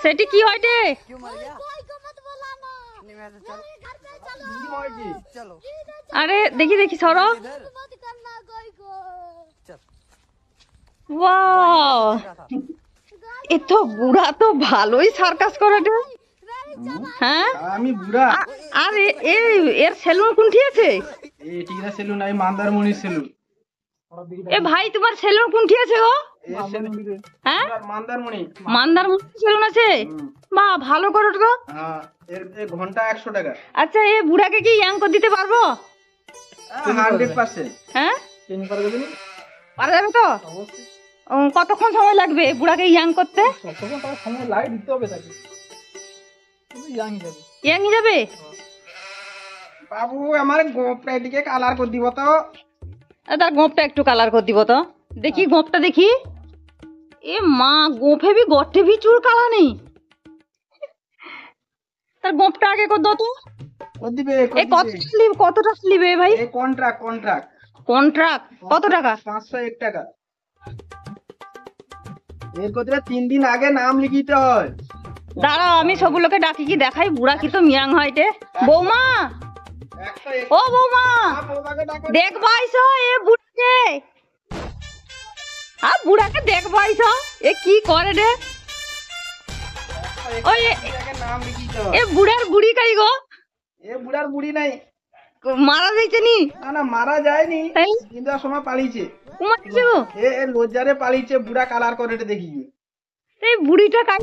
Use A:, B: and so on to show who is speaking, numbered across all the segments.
A: সেটি কি হয়টে?
B: क्यों मर गया? नहीं मैं तो चलो
A: আরে দেখি দেখি সরো।
B: इधर चल
A: ওয়াও,
B: देखा था।
A: এ তো বুড়া তো ভালোই সার্কাস করেটে। হ্যাঁ,
C: আমি বুড়া।
A: আর এর সেলুন কোনটি আছে?
C: এটি না সেলুন, আমি মান্দারমণি সেলুন।
A: এ ভাই তোমার সেলুন কোনটি আছে গো?
C: এই সেলুন
A: হ্যাঁ,
C: মান্দারমণি।
A: মান্দারমণি সেলুন আছে? বাহ, ভালো করো তো।
C: হ্যাঁ, এর ঘন্টা 100 টাকা।
A: আচ্ছা, এ বুড়াকে কি ইয়াং করে দিতে পারবো?
C: 100%।
A: হ্যাঁ,
C: চেঞ্জ করে দেবেন?
A: পারা যাবে তো? কতক্ষণ সময় লাগবে বুড়াকে ইয়াং করতে?
C: তখন তার সময় লাইট দিতে হবে তাকে। তুমি ইয়াং যাবে।
A: ইয়াং যাবে?
C: বাবু আমার গোপটা এদিকে কালার করে দিব তো।
A: তার গোঁপটা একটু কালার করে দিব তো। দেখি গোঁপটা দেখি। এ মা, গোঁফে ভি গটে ভি চুল কালা নেই। তার গোঁপটা আগে কর দাও তো।
C: করে দিবে,
A: এ কতটা স্লিবে ভাই?
C: এই কন্ট্রাক্ট
A: কন্ট্রাক্ট কত টাকা?
C: 501 টাকা। এর কোতে 3 দিন আগে নাম লিখিতে হয়।
A: দাঁড়াও, আমি সবগুলোকে ডাকি কি দেখাই বুড়া কি তো মিয়াং হয়টে। বৌমা,
C: 101
A: ও বৌমা,
C: বৌমাকে ডাকো।
A: দেখবা আইছো এ বুড়াকে? বুড়াকে দেখবা আইছো? এ কি করে রে?
C: 101
A: ওই
C: আগে নাম লিখিতে হয়।
A: এ বুড়ার বুড়ি কাই গো?
C: এ বুড়ার বুড়ি নাই।
A: মারা যাইছে নি?
C: না মারা যায়নি,
A: তাই
C: কিন্তু আর সময় পালিছে।
A: উমাইছে গো?
C: এ লজ্জারে পালিছে, বুড়া কালার করে এটা দেখি।
A: এই বুড়িটা কাই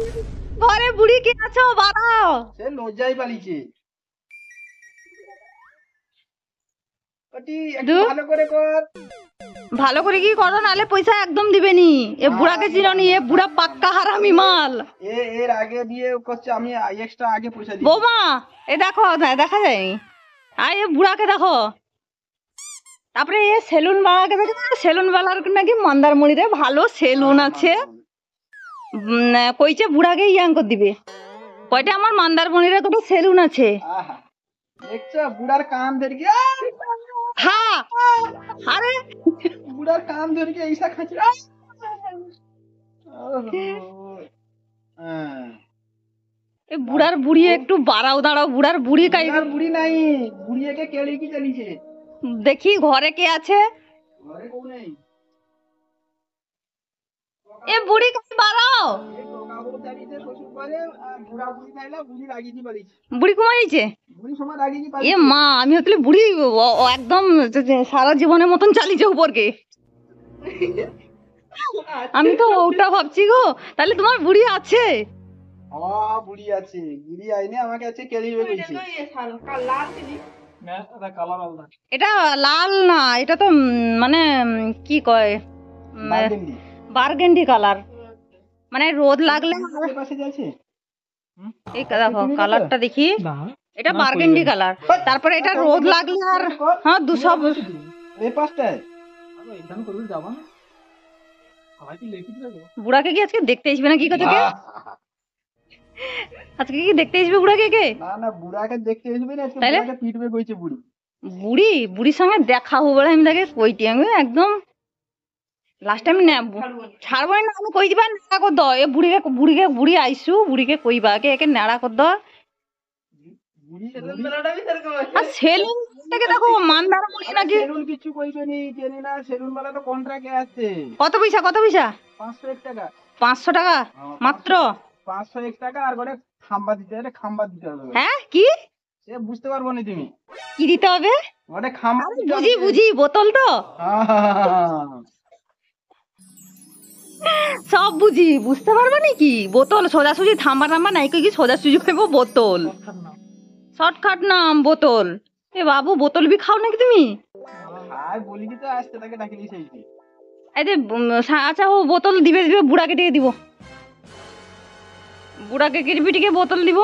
A: ঘরে? বুড়ি কে আছো? বাড়াও।
C: সে লজ্জাই পালিছে। ওটি একটু
A: দু।
C: ভালো করে কর।
A: ভালো করে কি করো, নালে পয়সা একদম দিবেনি। এ বুড়াকে চিনো নি? এ বুড়া পাক্কা হারামি মাল।
C: এর আগে দিয়ে করছে, আমি এক্সট্রা আগে পয়সা দিই।
A: বৌমা, এ দেখো, দেখা যায়নি। এ বুড়াকে দেখো। তারপরে এ সেলুন বালাকে দেখো। সেলুন বালার নাকি মন্দারমণিতে ভালো সেলুন আছে। কইছে বুড়াকে ইয়াং করে দিবে। কয়টা আমার মন্দারমণিরে কত সেলুন আছে।
C: আহা, দেখছো বুড়ার কান ধরে কি?
A: হ্যাঁ, আরে
C: বুড়ার কান ধরে কি এইসা খাচ্ছে?
A: এ বুড়ার বুড়ি একটু বাড়াও, দাঁড়াও। বুড়ার বুড়ি কাই?
C: বুড়ার বুড়ি নাই, বুড়ি একে কেড়ে কি চালিছে।
A: দেখি ঘরে কে আছে।
C: ঘরে কেউ নেই।
A: এ বুড়ি কাই বাড়াও।
C: এই টোকা বউ চালিছে শ্বশুর করে, আর বুড়া বুড়ি থাইলা বুড়ি রাগিয়ে পালিছে।
A: বুড়ি কমাইছে?
C: বুড়ি সময় রাগিয়ে
A: এ
C: পালিছে।
A: মা, আমি হতলে বুড়ি একদম সারা জীবনের মতন চালিয়েছে উপরকে। আমি তো ওটা ভাবছি গো। তাহলে তোমার বুড়ি আছে?
C: বুড়ি আছে, বুড়ি আইনে আমাকে আছে কেলিবে কইছে।
A: এটা লাল না, এটা তো মানে কি কয়,
C: বারগেন্ডি।
A: বারগেন্ডি কালার। মানে রোদ লাগলে
C: এর পাশে যাচ্ছে।
A: এই দেখো কালারটা দেখি। এটা বারগেন্ডি কালার। তারপরে এটা রোদ লাগলে আর হ্যাঁ 200।
C: এই পাশটায়
A: বুড়াকে কি আজকে দেখতে আসবে না? কি কথা কে আজকে কি দেখতে আসবে বুড়াকে কে?
C: না বুড়াকে দেখতে আসবে না, আজকে
A: তাইলে?
C: বুড়াকে পিটবে কইছে বুড়ি।
A: বুড়ির সঙ্গে দেখা হবে বলে আমি তাকে কইটি। আমি একদম লাস্ট টাইম না ছাড়বো না। আমি কই দিবা নাড়া কর দাও। এ বুড়ি আইসু, বুড়িকে কইবা কে একে নাড়া কর দাও। আর সেলুন থেকে দেখো মন্দারমণি নাকি।
C: সেলুন কিছু কইবে নি, জানি না। সেলুন वाला তো কন্ট্রাক্টে আছে।
A: কত পয়সা?
C: 501 টাকা।
A: 500 টাকা মাত্র?
C: 501 টাকা আর করে খাম্বা দিতে হবে, খাম্বা দিতে হবে।
A: হ্যাঁ, কি
C: সে বুঝতে পারবো না তুমি।
A: কি দিতে হবে?
C: ওটা খাম্বা দিতে হবে।
A: বুঝি বোতল তো
C: হ্যাঁ।
A: সব বুঝতে পারবে নাকি? বোতল সোজাসুজি থাম্বা টাম্বা নাই, কি সোজাসুজি কইব বোতল। শর্টকাট নাম বোতল। এ বাবু, বোতল বি খাও নাকি তুমি?
C: আর বলি কি তো আসতে তাকে ডাকিলি সেই।
A: এই যে আচ্ছা, ও বোতল দিবে বুড়াকে দিয়ে দিব। বুড়াকে কিরবিটিকে বোতল দিব।